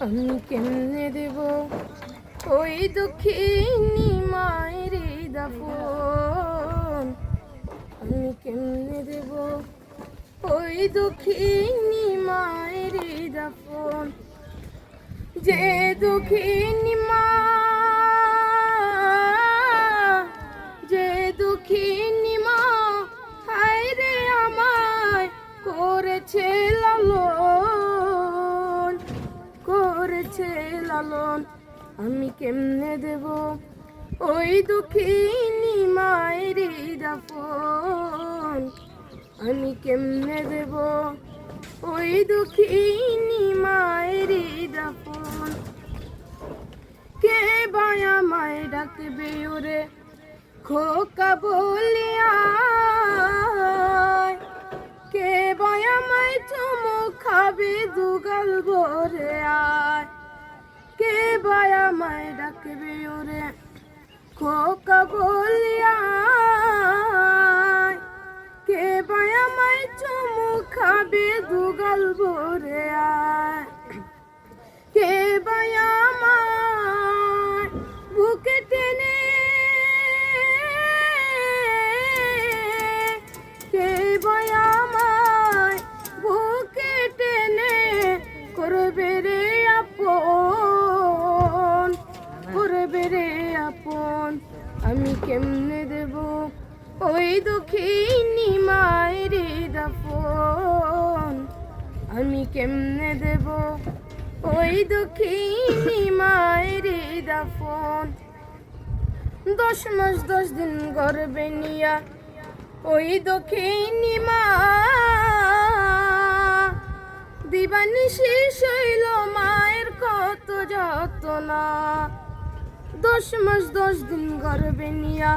আমি কেমনে দেব ওই দুঃখিনী মায়ের দাফন? আমি কেমনে দেব ওই দুঃখিনী মায়ের দাফন? যে দুঃখিনী মা, যে দুঃখিনী মা হায় রে আমায় করেছে লালন, করেছে লালন। আমি কেমনে দেব ওই দুঃখিনী মায়ের দাফন? আমি কেমনে দেব ওই দুঃখিনী মায়ের দাফন? কে বায়া মায় ডাকবে ওরে খোকা বলিয়া, কে বায়া মায় চুমু খাবে দুগাল ভরে আয়? কে বায়া মায় ডাকবে ওরে খোকা বলিয়া, কে বায়া মায় চুমু খাবে দুগাল ভরে আয়? কে বায়া মায় বুকে টেনে, কে বায়া মায় বুকে টেনে করবে রে আপন, করবে রে আপন? আমি কেমনে দেব ওই দুঃখিনী মায়ের দাফন? আমি কেমনে দেব ওই দুঃখিনী মায়ের দাফন? 10 মাস 10 দিন গর্ভে নিয়া ওই দুঃখিনী মা দিবানিশি শৈল মায়ের কত যত্না। 10 মাস 10 দিন গর্ভে নিয়া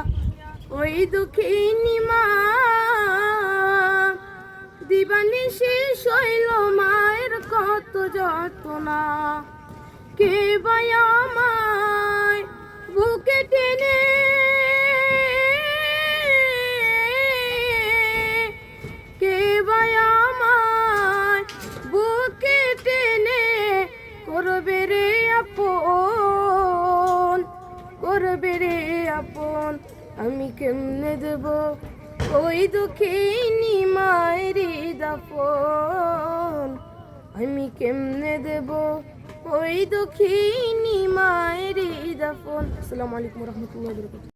ওই দুঃখিনী মা দিবানিশি শৈল মায়ের কত যত্না। কে বায়া মায় বুকে টেনে, কে বায়া মায় বুকে টেনে করবে রে আপন, করবে রে আপন? আমি কেমনে দেব ওই দুঃখিনী মায়ের দাফন? আমি কেমনে দেব ওই দুঃখিনী মায়ের দাফন? আসসালামু আলাইকুম ওয়া রাহমাতুল্লাহি ওয়া বারাকাতুহু।